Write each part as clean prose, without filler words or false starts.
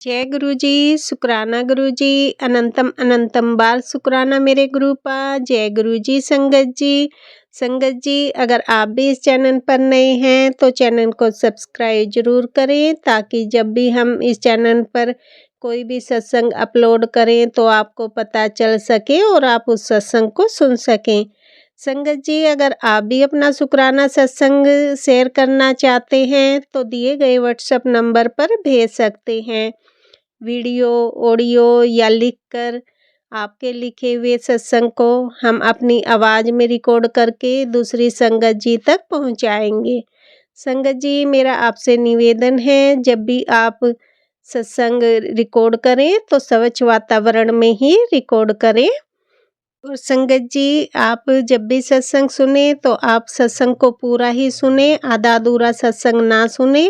जय गुरु जी, शुक्राना गुरु जी, अनंतम अनंतम बार शुक्राना मेरे गुरुपा। जय गुरु जी। संगत जी अगर आप भी इस चैनल पर नए हैं तो चैनल को सब्सक्राइब जरूर करें, ताकि जब भी हम इस चैनल पर कोई भी सत्संग अपलोड करें तो आपको पता चल सके और आप उस सत्संग को सुन सकें। संगत जी अगर आप भी अपना शुक्राना सत्संग शेयर करना चाहते हैं तो दिए गए व्हाट्सएप नंबर पर भेज सकते हैं। वीडियो, ऑडियो या लिखकर आपके लिखे हुए सत्संग को हम अपनी आवाज़ में रिकॉर्ड करके दूसरी संगत जी तक पहुंचाएंगे। संगत जी मेरा आपसे निवेदन है, जब भी आप सत्संग रिकॉर्ड करें तो स्वच्छ वातावरण में ही रिकॉर्ड करें। और संगत जी आप जब भी सत्संग सुने तो आप सत्संग को पूरा ही सुने, आधा अधूरा सत्संग ना सुने,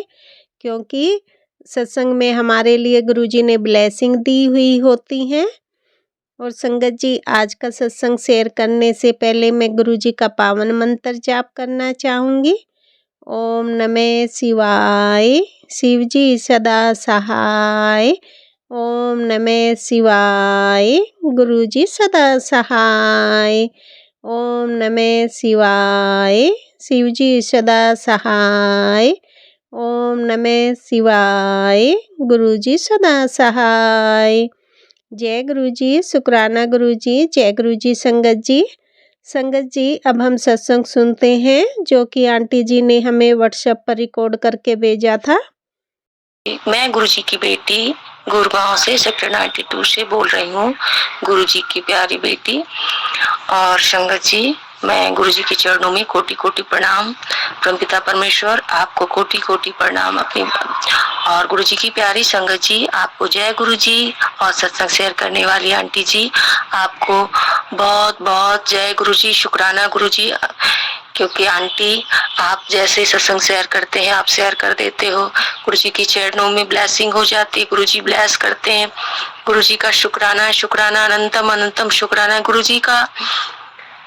क्योंकि सत्संग में हमारे लिए गुरुजी ने ब्लेसिंग दी हुई होती हैं। और संगत जी आज का सत्संग शेयर करने से पहले मैं गुरुजी का पावन मंत्र जाप करना चाहूँगी। ओम नमः शिवाय, शिव जी सदा सहाय। ओम नमः शिवाय, गुरुजी सदा सहाय। ओम नमः शिवाय, शिव जी सदा सहाय। ओम नमः शिवाय, गुरुजी सदा सहाय। जय गुरुजी, शुक्राना गुरुजी। जय गुरुजी। संगत जी अब हम सत्संग सुनते हैं जो कि आंटी जी ने हमें व्हाट्सएप पर रिकॉर्ड करके भेजा था। मैं गुरुजी की बेटी गुड़गांव से सेक्टर 92 से बोल रही हूँ, गुरुजी की प्यारी बेटी। और संगत जी मैं गुरुजी के चरणों में कोटि कोटि प्रणाम। परमपिता परमेश्वर आपको कोटि कोटि प्रणाम अपनी। और गुरुजी की प्यारी संगत जी आपको जय गुरुजी। और सत्संग शेयर करने वाली आंटी जी आपको बहुत बहुत जय गुरुजी, शुक्राना गुरुजी। क्योंकि आंटी आप जैसे सत्संग शेयर करते हैं, आप शेयर कर देते हो, गुरुजी की चरणों में ब्लेसिंग हो जाती है, गुरुजी ब्लेस करते हैं। गुरुजी का शुक्राना, शुक्राना अनंतम अनंतम शुक्राना गुरुजी का।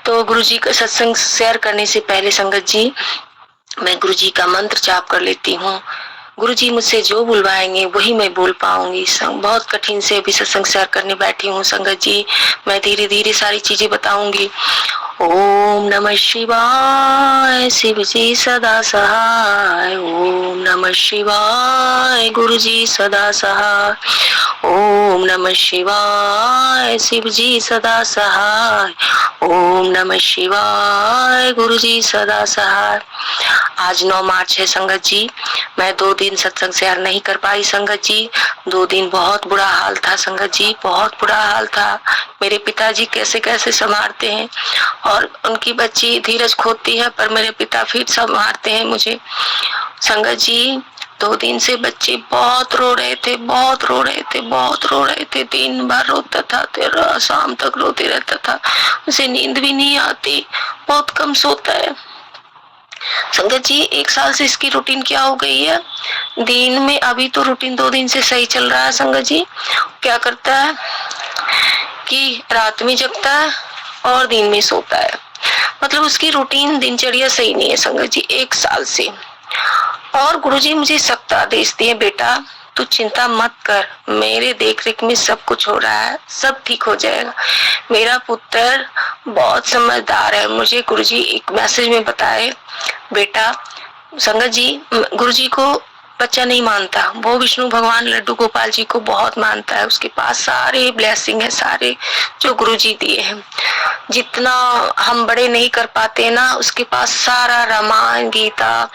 तो गुरुजी का सत्संग शेयर करने से पहले संगत जी मैं गुरुजी का मंत्र जाप कर लेती हूँ। गुरुजी मुझसे जो बुलवाएंगे वही मैं बोल पाऊंगी। बहुत कठिन से अभी सत्संग शेयर करने बैठी हूँ संगत जी, मैं धीरे धीरे सारी चीजें बताऊंगी। ओम नमः शिवाय, शिव जी सदा सहाय। ओम नमः शिवाय, गुरु जी सदा सहाय। ओम नमः शिवाय, शिव जी सदा सहाय। ओम नमः शिवाय, गुरु जी सदा सहाय। आज 9 मार्च है संगत जी, मैं 2 दिन सत्संग शेयर नहीं कर पाई संगत जी। 2 दिन बहुत बुरा हाल था संगत जी, बहुत बुरा हाल था। मेरे पिताजी कैसे कैसे संभालते हैं और उनकी बच्ची धीरज खोती है, पर मेरे पिता फिर संभालते हैं मुझे संगत जी। 2 दिन से बच्चे बहुत रो रहे थे, बहुत रो रहे थे, बहुत रो रहे थे। दिन भर रोता था, तेरा शाम तक रोते रहता था, उसे नींद भी नहीं आती, बहुत कम सोता है संगत जी। 1 साल से इसकी रूटीन क्या हो गई है, दिन में अभी तो रूटीन 2 दिन से सही चल रहा है संगत जी। क्या करता है कि रात में जगता है और दिन में सोता है, मतलब उसकी रूटीन दिनचर्या सही नहीं है संगत जी 1 साल से। और गुरुजी मुझे सख्त आदेश दिए, बेटा तू चिंता मत कर, मेरे देख रेख में सब कुछ हो रहा है, सब ठीक हो जाएगा। मेरा पुत्र बहुत समझदार है, मुझे गुरुजी एक मैसेज में बताए, बेटा संगत जी गुरुजी को बच्चा नहीं मानता, वो विष्णु भगवान लड्डू गोपाल जी को बहुत मानता है। उसके पास सारे ब्लेसिंग है, सारे जो गुरुजी दिए हैं, जितना हम बड़े नहीं कर पाते ना, उसके पास सारा रामायण गीता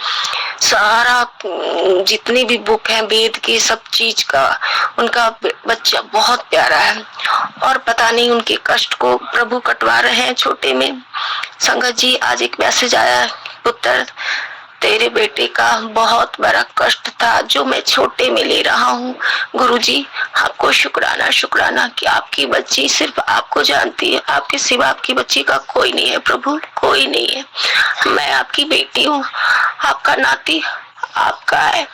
सारा जितनी भी बुक है वेद की सब चीज का उनका बच्चा बहुत प्यारा है। और पता नहीं उनके कष्ट को प्रभु कटवा रहे हैं छोटे में संगत जी। आज एक मैसेज आया, पुत्र तेरे बेटे का बहुत बड़ा कष्ट था जो मैं छोटे में ले रहा हूँ। गुरुजी आपको शुक्राना, शुक्राना कि आपकी बच्ची सिर्फ आपको जानती है, आपके सिवा आपकी बच्ची का कोई नहीं है प्रभु, कोई नहीं है। मैं आपकी बेटी हूँ, आपका नाती आपका है,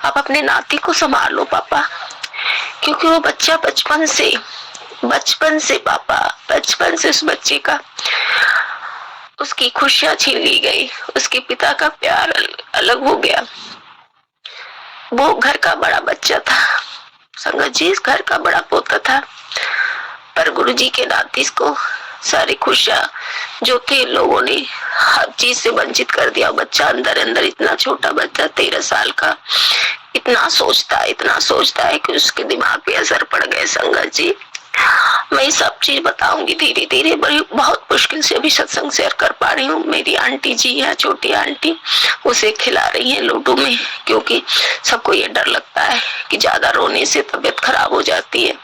आप अपने नाती को संभालो पापा, क्योंकि वो बच्चा बचपन से पापा, बचपन से उस बच्चे का उसकी खुशियां छीन ली गई, उसके पिता का प्यार अलग हो गया। वो घर का बड़ा बच्चा था संगत जी घर का बड़ा पोता था, पर गुरुजी के नाते इसको सारी खुशियां जो थे लोगों ने हर चीज से वंचित कर दिया। बच्चा अंदर अंदर, इतना छोटा बच्चा 13 साल का, इतना सोचता है कि उसके दिमाग पे असर पड़ गए संगत जी। मैं ये सब चीज बताऊंगी धीरे धीरे, बड़ी बहुत मुश्किल से अभी सत्संग शेयर कर पा रही हूँ। मेरी आंटी जी है, छोटी आंटी, उसे खिला रही है लूडो में, क्योंकि सबको ये डर लगता है कि ज्यादा रोने से तबीयत खराब हो जाती है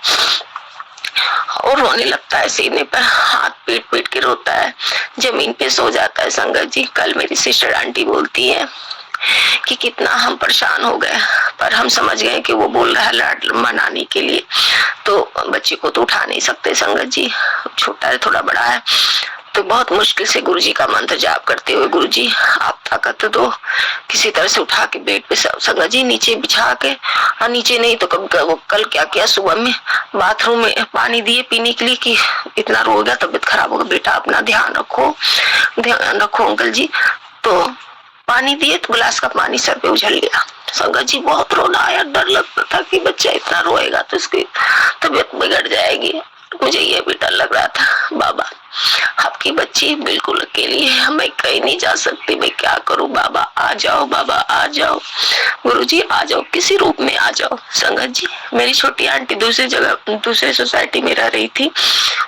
और रोने लगता है, सीने पर हाथ पीट पीट के रोता है, जमीन पे सो जाता है संगत जी। कल मेरी सिस्टर आंटी बोलती है कि कितना हम परेशान हो गए, पर हम समझ गए कि वो बोल रहा है लाड मनाने के लिए, तो बच्चे को तो उठा नहीं सकते संगत जी, छोटा है थोड़ा बड़ा है। तो बहुत मुश्किल से गुरुजी का मंत्र जाप करते हुए, गुरुजी आप ताकत दो, किसी तरह से उठा के बेड पे संगत जी नीचे बिछा के, और नीचे नहीं तो कल क्या किया, सुबह में बाथरूम में पानी दिए पीने के लिए कि इतना रोएगा तबीयत खराब होगा, बेटा अपना ध्यान रखो अंकल जी। तो पानी दिए तो गिलास का पानी सर पे उछल गया संगत जी। बहुत रोना आया, डर लगता था कि बच्चा इतना रोएगा तो उसकी तबीयत बिगड़ जाएगी। मुझे ये भी डर लग रहा था, बाबा आपकी बच्ची बिल्कुल अकेली है, मैं कहीं नहीं जा सकती, मैं क्या करूं, बाबा आ जाओ, बाबा आ जाओ, गुरुजी आ जाओ, किसी रूप में आ जाओ संगत जी। मेरी छोटी आंटी दूसरी जगह, दूसरे सोसाइटी में रह रही थी,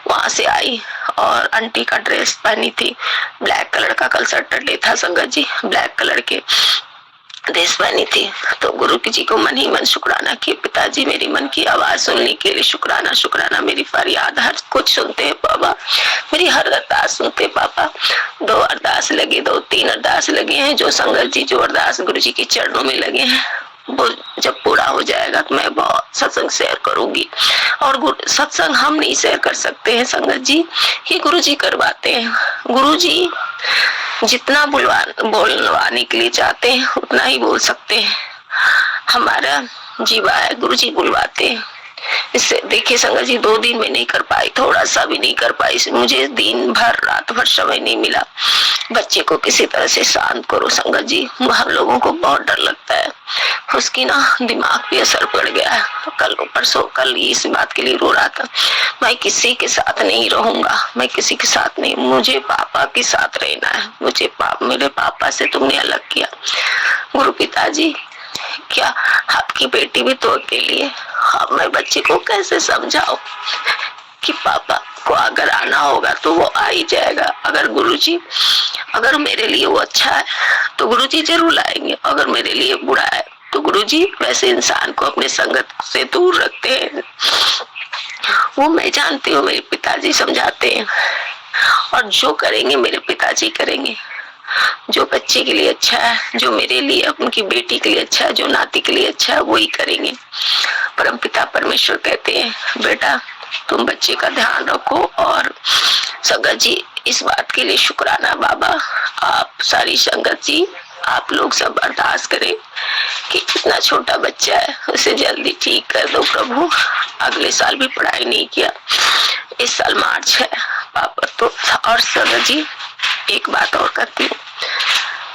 वहां से आई और आंटी का ड्रेस पहनी थी, ब्लैक कलर का कल सैटरडे था संगत जी, ब्लैक कलर के ड्रेस पहनी थी। तो गुरु जी को मन ही मन शुक्राना किए, पिताजी मेरी मन की आवाज सुनने के लिए शुक्राना, शुक्राना, मेरी फरियाद हर कुछ सुनते हैं पापा, मेरी हर अरदास सुनते पापा। 2 अरदास लगे, 2-3 अरदास लगे हैं, जो संगत जी जो अरदास गुरु जी के चरणों में लगे हैं, वो जब पूरा हो जाएगा तो मैं बहुत सत्संग शेयर करूंगी। और सत्संग हम नहीं शेयर कर सकते हैं संगत जी, ये गुरु जी करवाते हैं। गुरु जी जितना बोलवाने के लिए चाहते हैं उतना ही बोल सकते हैं, हमारा जीवा है, गुरु जी बुलवाते हैं। इससे देखिए संगत जी 2 दिन में नहीं कर पाई, थोड़ा सा भी नहीं कर पाई, मुझे दिन भर रात भर समय नहीं मिला। बच्चे को किसी तरह से शांत करो संगत जी, हम लोगों को बहुत डर लगता है, उसकी ना दिमाग पे असर पड़ गया है। कल इस बात के लिए रो रहा था, मैं किसी के साथ नहीं रहूंगा, मैं किसी के साथ नहीं, मुझे पापा के साथ रहना है, मेरे पापा से तुमने अलग किया। गुरु पिताजी क्या आपकी बेटी भी तो अकेली है, अब मैं बच्चे को कैसे समझाऊं कि पापा को अगर आना होगा तो वो आ ही जाएगा। अगर मेरे लिए वो अच्छा है तो गुरुजी जरूर लाएंगे, अगर मेरे लिए बुरा है तो गुरुजी वैसे इंसान को अपने संगत से दूर रखते हैं, वो मैं जानती हूँ, मेरे पिताजी समझाते हैं, और जो करेंगे मेरे पिताजी करेंगे, जो बच्चे के लिए अच्छा है, जो मेरे लिए, उनकी बेटी के लिए अच्छा है, जो नाती के लिए अच्छा है, वही करेंगे। परम पिता परमेश्वर कहते हैं बेटा तुम बच्चे का ध्यान रखो। और संगत जी इस बात के लिए शुक्राना बाबा, आप सारी संगत जी, आप लोग सब अरदास करें कि इतना छोटा बच्चा है उसे जल्दी ठीक कर दो प्रभु। अगले साल भी पढ़ाई नहीं किया, इस साल मार्च है पापा तो। और संगत जी एक बात और करती हूँ,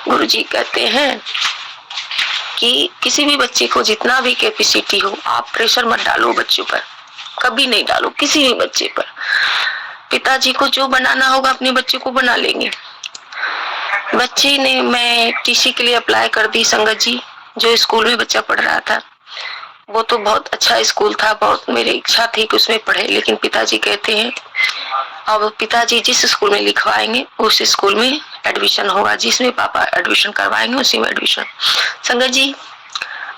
गुरु जी कहते हैं कि किसी भी बच्चे को जितना भी कैपेसिटी हो, आप प्रेशर मत डालो बच्चों पर, कभी नहीं डालो किसी भी बच्चे पर। पिताजी को जो बनाना होगा अपने बच्चे को बना लेंगे। बच्चे ने, मैं टीसी के लिए अप्लाई कर दी संगत जी, जो स्कूल में बच्चा पढ़ रहा था वो तो बहुत अच्छा स्कूल था, बहुत मेरी इच्छा थी कि उसमें पढ़े, लेकिन पिताजी कहते हैं अब पिताजी जिस स्कूल में लिखवाएंगे उस स्कूल में एडमिशन होगा, जिसमें पापा एडमिशन करवाएंगे उसी में एडमिशन। संगत जी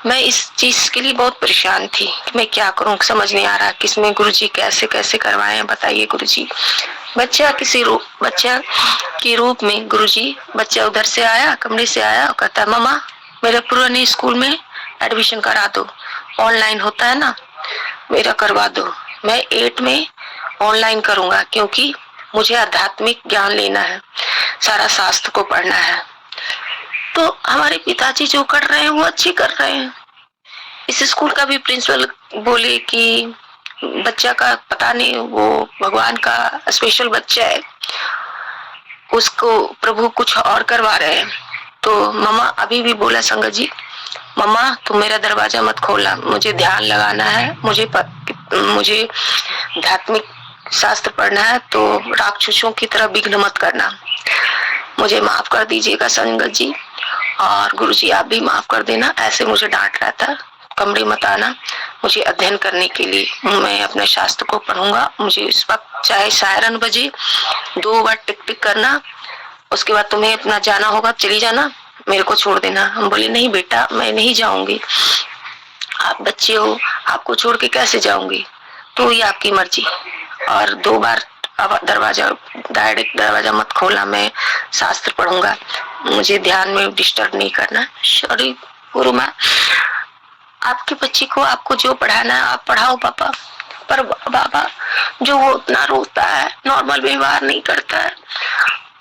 मैं इस चीज के लिए बहुत परेशान थी कि मैं क्या करूं, समझ नहीं आ रहा किसमें गुरुजी कैसे कैसे करवाए, बताइए गुरुजी। बच्चा के रूप में गुरुजी, बच्चा उधर से आया, कमरे से आया और कहता मम्मा मेरे पुराने स्कूल में एडमिशन करा दो, ऑनलाइन होता है ना, मेरा करवा दो, मैं 8 में ऑनलाइन करूंगा क्योंकि मुझे आध्यात्मिक ज्ञान लेना है, सारा शास्त्र को पढ़ना है। तो हमारे पिताजी जो कर रहे हैं वो अच्छे कर रहे हैं। इस स्कूल का भी प्रिंसिपल बोले कि बच्चा का पता नहीं, वो भगवान का स्पेशल बच्चा है, उसको प्रभु कुछ और करवा रहे हैं। तो मामा अभी भी बोला संगत जी मम्मा तुम मेरा दरवाजा मत खोलना, मुझे ध्यान लगाना है, मुझे आध्यात्मिक शास्त्र पढ़ना है, तो राक्षसों की तरह विघ्न मत करना। मुझे माफ कर दीजिएगा संगत जी, और गुरुजी आप भी माफ कर देना। ऐसे मुझे डांट रहा था, कमरे मत आना, मुझे अध्ययन करने के लिए, मैं अपने शास्त्र को पढ़ूंगा। मुझे इस वक्त चाहे सायरन बजे 2 बार टिक टिक करना, उसके बाद तुम्हें अपना जाना होगा, चली जाना, मेरे को छोड़ देना। हम बोले नहीं बेटा मैं नहीं जाऊंगी, आप बच्चे हो, आपको छोड़ के कैसे जाऊंगी, तो ये आपकी मर्जी। और 2 बार दरवाजा डायरेक्ट दरवाजा मत खोलना, मैं शास्त्र पढ़ूंगा, मुझे ध्यान में डिस्टर्ब नहीं करना। सॉरी गुरु माँ, आपके बच्चे को आपको जो पढ़ाना है आप पढ़ाओ पापा, पर बाबा जो वो उतना रोता है, नॉर्मल व्यवहार नहीं करता है,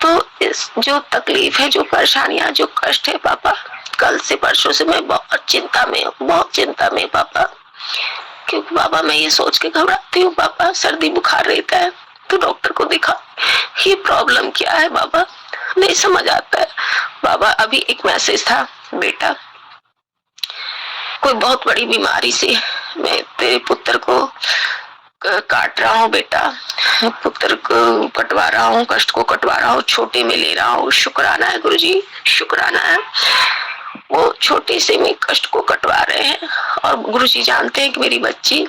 तो इस जो तकलीफ है, जो परेशानियां, जो कष्ट है पापा, कल से परसों से मैं बहुत चिंता में हूँ, बहुत चिंता में पापा। क्योंकि बाबा मैं ये सोच के घबराती हूँ पापा, सर्दी बुखार रहता है तो डॉक्टर को दिखा, ये प्रॉब्लम क्या है बाबा, नहीं समझ आता है बाबा। अभी एक मैसेज था, बेटा कोई बहुत बड़ी बीमारी से मैं तेरे पुत्र को काट रहा हूँ बेटा, पुत्र को कटवा रहा हूँ, कष्ट को कटवा रहा हूँ, छोटे में ले रहा हूँ। शुक्राना है गुरुजी, शुक्राना है, वो छोटे से में कष्ट को कटवा रहे हैं। और गुरुजी जानते हैं कि मेरी बच्ची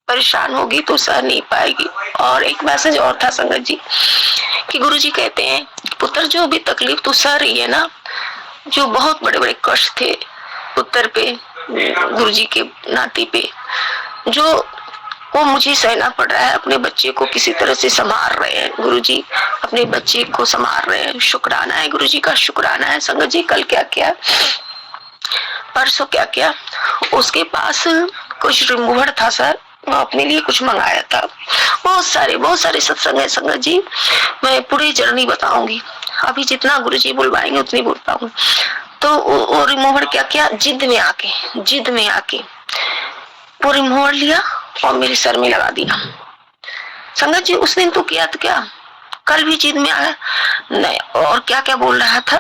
परेशान होगी तो सह नहीं पाएगी। और एक मैसेज और था संगत जी कि गुरुजी कहते हैं पुत्र जो भी तकलीफ तू सह रही है ना, जो बहुत बड़े बड़े कष्ट थे पुत्र पे, गुरुजी के नाती पे, जो वो मुझे सहना पड़ रहा है, अपने बच्चे को किसी तरह से संभाल रहे हैं गुरुजी, अपने बच्चे को संभाल रहे हैं। शुक्राना है गुरुजी का, शुक्राना है संगत जी। कल क्या किया, परसों क्या किया, उसके पास कुछ रिमूवर था सर, अपने लिए कुछ मंगाया था। बहुत सारे सत्संग है संगत जी, मैं पूरी जर्नी बताऊंगी, अभी जितना गुरुजी बुलवाएंगे उतनी बोल पाऊंगी। तो वो रिमूवर क्या किया, जिद में आके वो रिमूवर लिया और मेरे सर में लगा दिया। संगत जी उस दिन तो किया तो क्या, कल भी जिद में आया नहीं, और क्या क्या बोल रहा था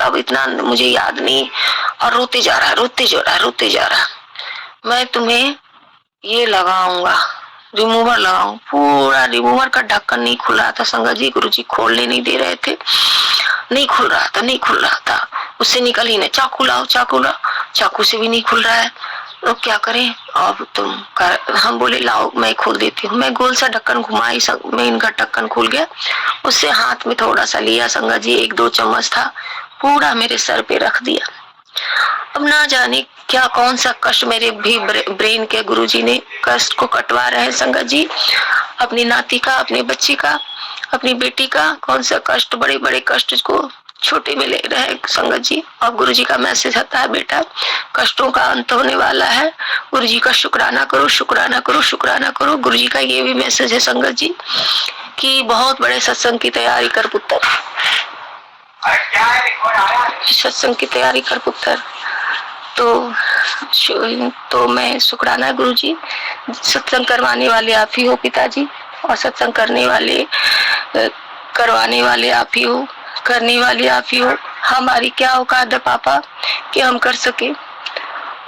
अब इतना मुझे याद नहीं, और रोते जा रहा। मैं तुम्हें ये लगाऊंगा, रिमूवर लगाऊं, पूरा रिमूवर का ढक्कन नहीं खुल रहा था संगत जी, गुरुजी खोलने नहीं दे रहे थे, नहीं खुल रहा था, उससे निकल ही नहीं। चाकू लाओ, चाकू से भी नहीं खुल रहा है, तो क्या करें अब हम बोले लाओ मैं खोल देती हूँ। मैं गोल सा ढक्कन घुमाई, मैं इनका ढक्कन खुल गया, उससे हाथ में थोड़ा सा लिया संगत जी, 1-2 चम्मच था, पूरा मेरे सर पे रख दिया। अब ना जाने क्या कौन सा कष्ट मेरे भी ब्रेन के गुरुजी ने कष्ट को कटवा रहे हैं संगत जी, अपनी नाती का, अपने बच्ची का, अपनी बेटी का, कौन सा कष्ट, बड़े बड़े कष्ट को छोटे में ले रहे हैं संगत जी। और गुरुजी का मैसेज आता है बेटा कष्टों का अंत होने वाला है, गुरुजी का शुक्राना करो। गुरुजी का ये भी मैसेज है संगत जी कि बहुत बड़े सत्संग की तैयारी कर पुत्र, सत्संग की तैयारी कर पुत्र। तो मैं शुक्राना गुरुजी, सत्संग करवाने वाले आप ही हो पिताजी, और सत्संग करवाने वाले आप ही हो, करने वाले आप ही हो। हमारी क्या औकात है पापा कि हम कर सके,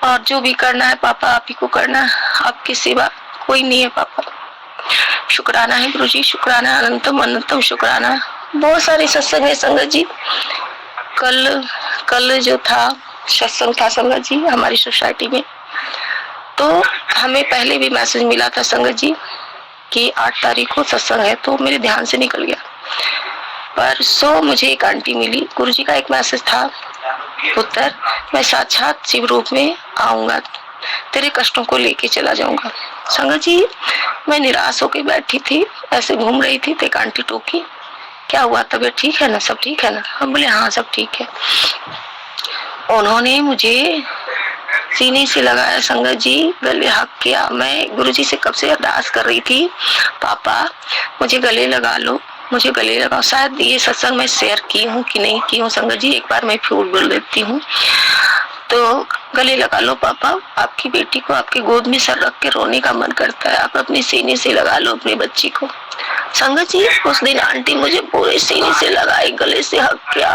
और जो भी करना है पापा आप ही को करना, आपके सिवा कोई नहीं है पापा। शुक्राना है गुरुजी, शुक्राना, अनंतम शुक्राना। बहुत सारे सत्संग है संगत जी। कल जो था सत्संग था संगत जी हमारी सोसाइटी में, तो हमें पहले भी मैसेज मिला था संगत जी कि 8 तारीख को सत्संग है, तो मेरे ध्यान से निकल गया। परसों मुझे एक आंटी मिली, गुरुजी का एक मैसेज था, पुत्र मैं साक्षात शिव रूप में आऊंगा, तेरे कष्टों को लेके चला जाऊंगा। संगत जी मैं निराश होकर बैठी थी, ऐसे घूम रही थी, तो एक आंटी टोकी, क्या हुआ, तबीयत ठीक है ना, सब ठीक है ना? हम बोले हाँ सब ठीक है। उन्होंने मुझे सीने से लगाया संगत जी, गले हक किया। मैं गुरुजी से कब से अरदास कर रही थी, पापा मुझे गले लगा लो, मुझे गले लगाओ। शायद ये सत्संग में शेयर की हूँ कि नहीं की हूँ संगत जी, एक बार मैं फिर बोल देती हूँ। तो गले लगा लो पापा, आपकी बेटी को आपके गोद में सर रख के रोने का मन करता है, आप अपने सीने से लगा लो अपनी बच्ची को। संगत जी उस दिन आंटी मुझे पूरे सीने से लगाई, गले से हक किया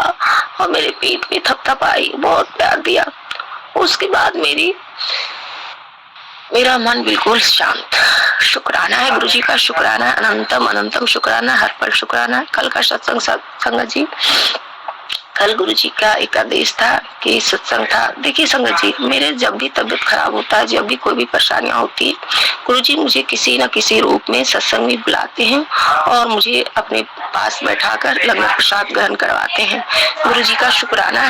और मेरे पीठ पे थपथपाई, बहुत प्यार दिया। उसके बाद मेरा मन बिल्कुल शांत। शुक्राना है गुरु जी का, शुक्राना है, अनंतम अनंतम शुक्राना, हर पल शुक्राना। कल का सत्संग संगत जी, कल गुरु जी का एक आदेश था कि सत्संग था। देखिए संगत जी, मेरे जब भी तबीयत खराब होता है, जब भी कोई भी परेशानियां होती है, गुरु जी मुझे किसी न किसी रूप में सत्संग में बुलाते हैं और मुझे अपने पास बैठाकर लंगर प्रसाद ग्रहण करवाते हैं। गुरु जी का शुक्राना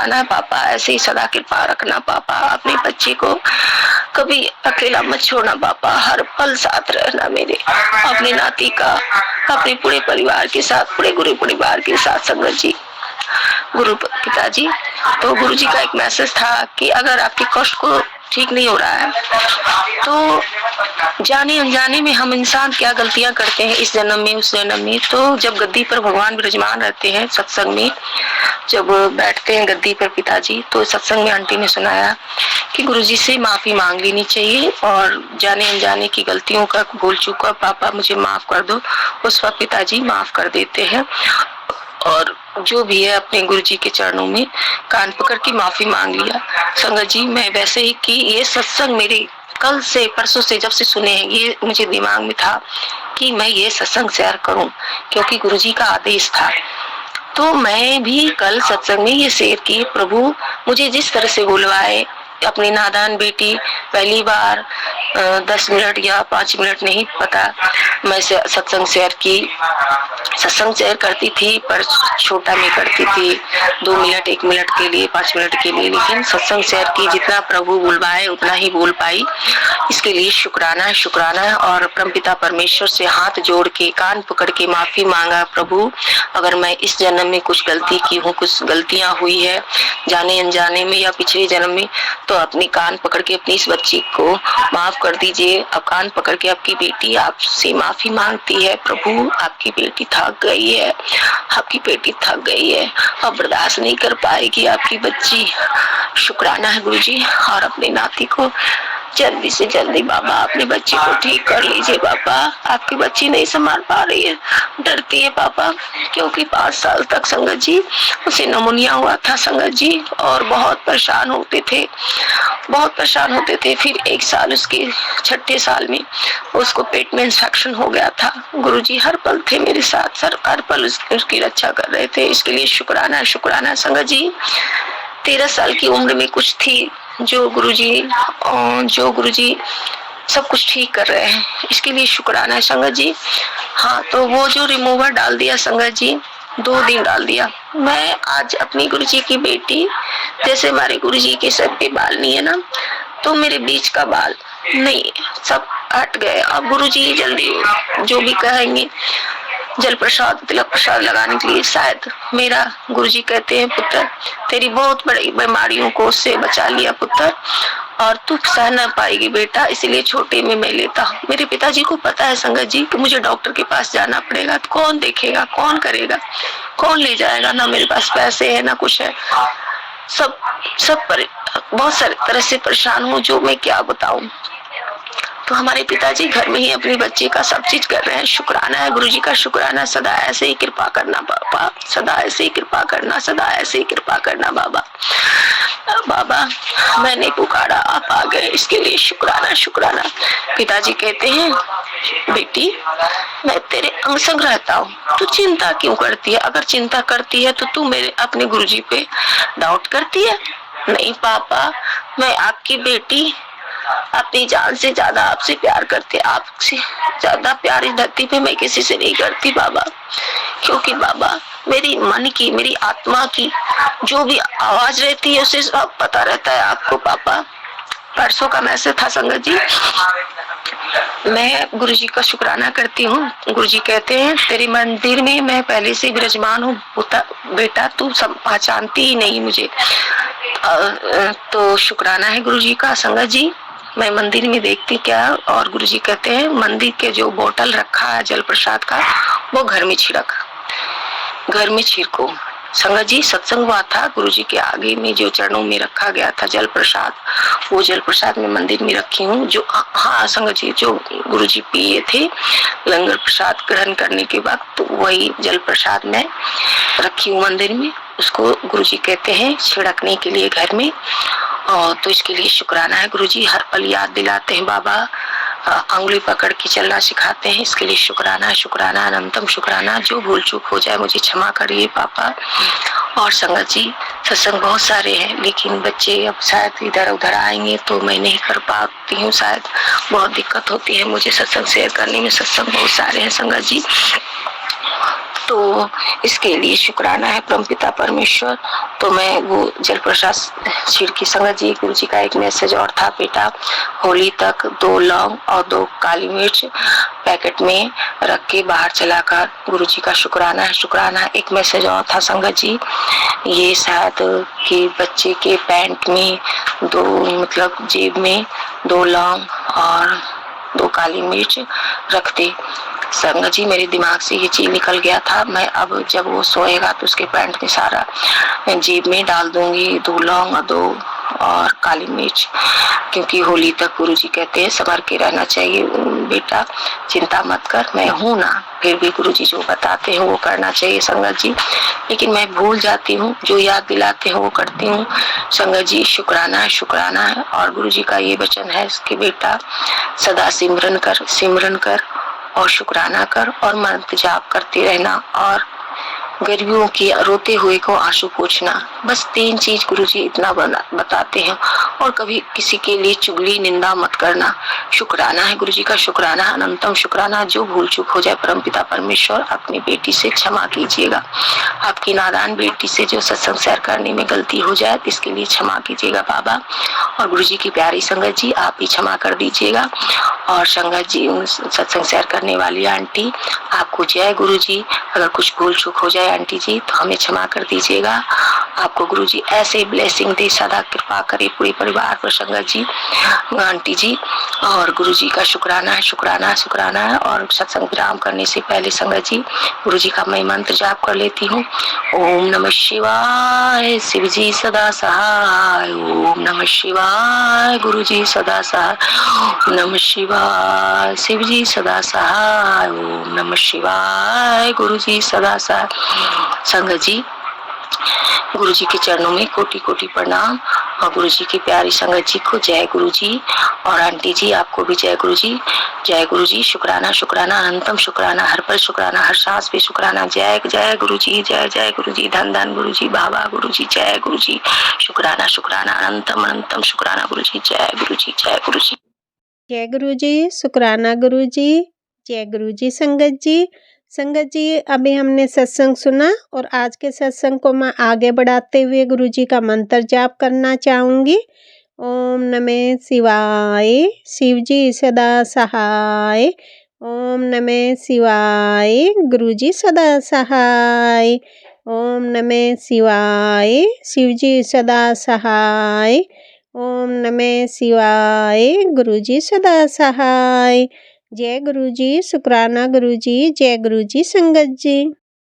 है पापा, ऐसे ही सदा कृपा रखना पापा, अपने बच्चे को कभी अकेला मत छोड़ना पापा, हर पल साथ रहना मेरे, अपने नाती का, अपने पूरे परिवार के साथ, पूरे गुरु परिवार के साथ। संगत जी, गुरु पिताजी, तो गुरु जी का एक मैसेज था कि अगर आपके कष्ट को ठीक नहीं हो रहा है तो जाने अनजाने में हम इंसान क्या गलतियां करते हैं इस जन्म में, उस जन्म में। तो जब गद्दी पर भगवान विराजमान रहते हैं, सत्संग में जब बैठते हैं गद्दी पर पिताजी, तो सत्संग में आंटी ने सुनाया कि गुरुजी से माफी मांग लेनी चाहिए और जाने अनजाने की गलतियों का, भूल चूक का पापा मुझे माफ कर दो। उस वक्त पिताजी माफ कर देते हैं और जो भी है अपने गुरुजी के चरणों में कान पकड़ के माफी मांग लिया। संगत जी, मैं वैसे ही कि ये सत्संग मेरे कल से परसों से जब से सुने हैं, ये मुझे दिमाग में था कि मैं ये सत्संग शेयर करूं क्योंकि गुरुजी का आदेश था। तो मैं भी कल सत्संग में ये शेयर की, प्रभु मुझे जिस तरह से बुलवाए, अपनी नादान बेटी पहली बार 10 मिनट या 5 मिनट नहीं पता, मैं सत्संग शेयर करती थी, पर छोटा में करती थी, 2 मिनट 1 मिनट के लिए, 5 मिनट के लिए, लेकिन सत्संग शेयर की जितना प्रभु बुलवाए उतना ही बोल पाई। इसके लिए शुक्राना है और परमपिता परमेश्वर से हाथ जोड़ के कान पकड़ के माफी मांगा, प्रभु अगर मैं इस जन्म में कुछ गलती की हूँ, कुछ गलतियां हुई है जाने अनजाने में या पिछले जन्म में, तो अपनी कान पकड़ के अपनी इस बच्ची को माफ कर दीजिए। अब कान पकड़ के आपकी बेटी आपसे माफी मांगती है, प्रभु आपकी बेटी थक गई है, आपकी बेटी थक गई है, अब बर्दाश्त नहीं कर पाएगी आपकी बच्ची। शुक्राना है गुरुजी, और अपने नाती को जल्दी से जल्दी बाबा अपने बच्चे को ठीक कर लीजिए पापा, आपकी बच्ची नहीं संभाल पा रही है, डरती है पापा, क्योंकि 5 साल तक संगत जी उसे निमोनिया हुआ था संगत जी, और बहुत परेशान होते थे। फिर 1 साल उसके 6ठे साल में उसको पेट में इंफेक्शन हो गया था। गुरुजी हर पल थे मेरे साथ, सर हर पल उसकी रक्षा कर रहे थे। इसके लिए शुक्राना है संगत जी। 13 साल की उम्र में कुछ थी जो गुरुजी सब कुछ ठीक कर रहे हैं, इसके लिए शुक्राना है संगत जी। हाँ, तो वो जो रिमूवर डाल दिया संगत जी, 2 दिन डाल दिया। मैं आज अपनी गुरुजी की बेटी, जैसे हमारे गुरुजी के सर पे बाल नहीं है ना, तो मेरे बीच का बाल नहीं, सब हट गए। अब गुरुजी जल्दी जो भी कहेंगे जल प्रसाद तिलक प्रसाद लगाने के लिए, शायद मेरा गुरुजी कहते हैं पुत्र तेरी बहुत बड़ी बीमारियों को उससे बचा लिया पुत्र, और तू सह न पाएगी बेटा, इसलिए छोटे में मैं लेता हूँ। मेरे पिताजी को पता है संगत जी कि मुझे डॉक्टर के पास जाना पड़ेगा, तो कौन देखेगा, कौन करेगा, कौन ले जाएगा, ना मेरे पास पैसे है ना कुछ है, सब बहुत सारे तरह से परेशान हूँ, जो मैं क्या बताऊं। तो हमारे पिताजी घर में ही अपने बच्चे का सब चीज कर रहे हैं। शुक्राना है गुरुजी का, शुक्राना, सदा ऐसे ही कृपा करना पापा, सदा ऐसे ही कृपा करना, सदा ऐसे ही कृपा करना बाबा। बाबा मैंने पुकारा, आप आ गए, इसके लिए शुक्राना। पिताजी कहते हैं बेटी मैं तेरे अंग संग रहता हूँ, तू चिंता क्यों करती है? अगर चिंता करती है तो तू मेरे अपने गुरुजी पे डाउट करती है। नहीं पापा, मैं आपकी बेटी अपनी जान से ज्यादा आपसे प्यार करते, आपसे ज्यादा प्यार इस धरती पे मैं किसी से नहीं करती बाबा, क्योंकि बाबा मेरी मन की, मेरी आत्मा की जो भी आवाज रहती है उसे सब पता रहता है आपको पापा। परसों का मैसेज था संगत जी, मैं गुरुजी का शुक्राना करती हूँ। गुरुजी कहते हैं तेरे मंदिर में मैं पहले से विराजमान हूँ बेटा, तू सब पहचानती ही नहीं मुझे। तो शुक्राना है गुरुजी का संगत जी। मैं मंदिर में देखती क्या, और गुरुजी कहते हैं मंदिर के जो बोतल रखा है जल प्रसाद का, वो घर में छिड़को। संगत जी सत्संग हुआ था गुरुजी के आगे में, जो चरणों में रखा गया था जल प्रसाद, वो जल प्रसाद में मंदिर में रखी हूँ। जो हाँ संगत जी, जो गुरुजी पिए थे लंगर प्रसाद ग्रहण करने के बाद, तो वही जल प्रसाद में रखी हूँ मंदिर में। उसको गुरुजी कहते हैं छिड़कने के लिए घर में, तो इसके लिए शुक्राना है गुरुजी, हर पल याद दिलाते हैं बाबा, अंगुली पकड़ के चलना सिखाते हैं, इसके लिए शुक्राना है, शुक्राना, अनंतम शुक्राना। जो भूल चूक हो जाए मुझे क्षमा करिए पापा। और संगत जी, सत्संग बहुत सारे हैं, लेकिन बच्चे अब शायद इधर उधर आएंगे तो मैं नहीं कर पाती हूँ, शायद बहुत दिक्कत होती है मुझे सत्संग शेयर करने में। सत्संग बहुत सारे हैं संगत जी, तो इसके लिए शुक्राना है परमपिता परमेश्वर। तो मैं वो जल प्रसाद छिड़की संगत जी, गुरु जी का एक मैसेज और था, बेटा होली तक 2 लौंग और 2 काली मिर्च पैकेट में रख के बाहर चलाकर गुरु जी का शुक्राना है, शुक्राना। एक मैसेज और था संगत जी, ये शायद कि बच्चे के पैंट में 2 मतलब जेब में 2 लौंग और 2 काली मिर्च रखते। संगत जी मेरे दिमाग से ये चीज निकल गया था, मैं अब जब वो सोएगा तो उसके पैंट में सारा जेब में डाल दूंगी 2 लौंग और 2 और काली मिर्च, क्योंकि होली तक गुरुजी कहते हैं संभल के रहना चाहिए बेटा, चिंता मत कर, मैं हूँ ना। फिर भी गुरुजी जो बताते हैं वो करना चाहिए संगत जी, लेकिन मैं भूल जाती हूँ, जो याद दिलाते हैं वो करती हूँ संगत जी। शुक्राना है, शुक्राना है। और गुरुजी का ये वचन है कि बेटा सदा सिमरन कर और शुक्राना कर और मंत्र जाप करते रहना और गरीबों की रोते हुए को आंसू पोंछना, बस 3 चीज गुरुजी इतना बताते हैं। और कभी किसी के लिए चुगली निंदा मत करना। शुक्राना है गुरुजी का, शुक्राना, अनंतम शुक्राना। जो भूल चूक हो जाए परमपिता परमेश्वर अपनी बेटी से क्षमा कीजिएगा, आपकी नादान बेटी से जो सत्संग शेयर करने में गलती हो जाए इसके लिए क्षमा कीजिएगा बाबा। और गुरुजी की प्यारी संगत जी आप भी क्षमा कर दीजिएगा। और संगत जी सत्संग शेयर करने वाली आंटी आपको जय गुरुजी, अगर कुछ भूल चूक हो जाए आंटी जी तो हमें क्षमा कर दीजिएगा। आपको गुरुजी ऐसे ब्लेसिंग दे, सदा कृपा करे पूरे परिवार पर संगत जी, आंटी जी। और गुरुजी का शुक्राना है, शुक्राना, शुक्राना है। और सत्संग विराम करने से पहले संगत जी गुरुजी का मैं मंत्र जाप कर लेती हूँ। ओम नमः शिवाय, शिव जी सदा सहाय। ओम नमः शिवाय, गुरुजी सदा सहाय। ओम नमः शिवाय, शिव जी सदा सहाय। ओम नमः शिवाय, गुरुजी सदा सहाय। संगत जी गुरुजी के चरणों में कोटि कोटि प्रणाम। और गुरुजी की प्यारी संगत जी को जय गुरुजी। और आंटी जी आपको भी जय गुरुजी, जय गुरुजी। शुक्राना, शुक्राना, अनंतम शुक्राना, हर पल शुक्राना, हर सांस पे शुक्राना। जय जय गुरुजी, जय जय गुरुजी, धन धन गुरुजी, बाबा गुरुजी, जय गुरुजी। शुक्राना, शुक्राना, अनंतम अनंतम शुक्राना गुरुजी, जय गुरुजी, जय गुरुजी। जय गुरुजी, शुक्राना गुरुजी, जय गुरुजी। संगत जी, संगत जी अभी हमने सत्संग सुना और आज के सत्संग को मैं आगे बढ़ाते हुए गुरुजी का मंत्र जाप करना चाहूँगी। ओम नमः शिवाय, शिव जी सदा सहाय। ओम नमः शिवाय, गुरुजी सदा सहाय। ओम नमः शिवाय, शिव जी सदा सहाय। ओम नमः शिवाय, गुरुजी सदा सहाय। जय गुरुजी, शुक्राना गुरुजी, जय गुरुजी संगत जी।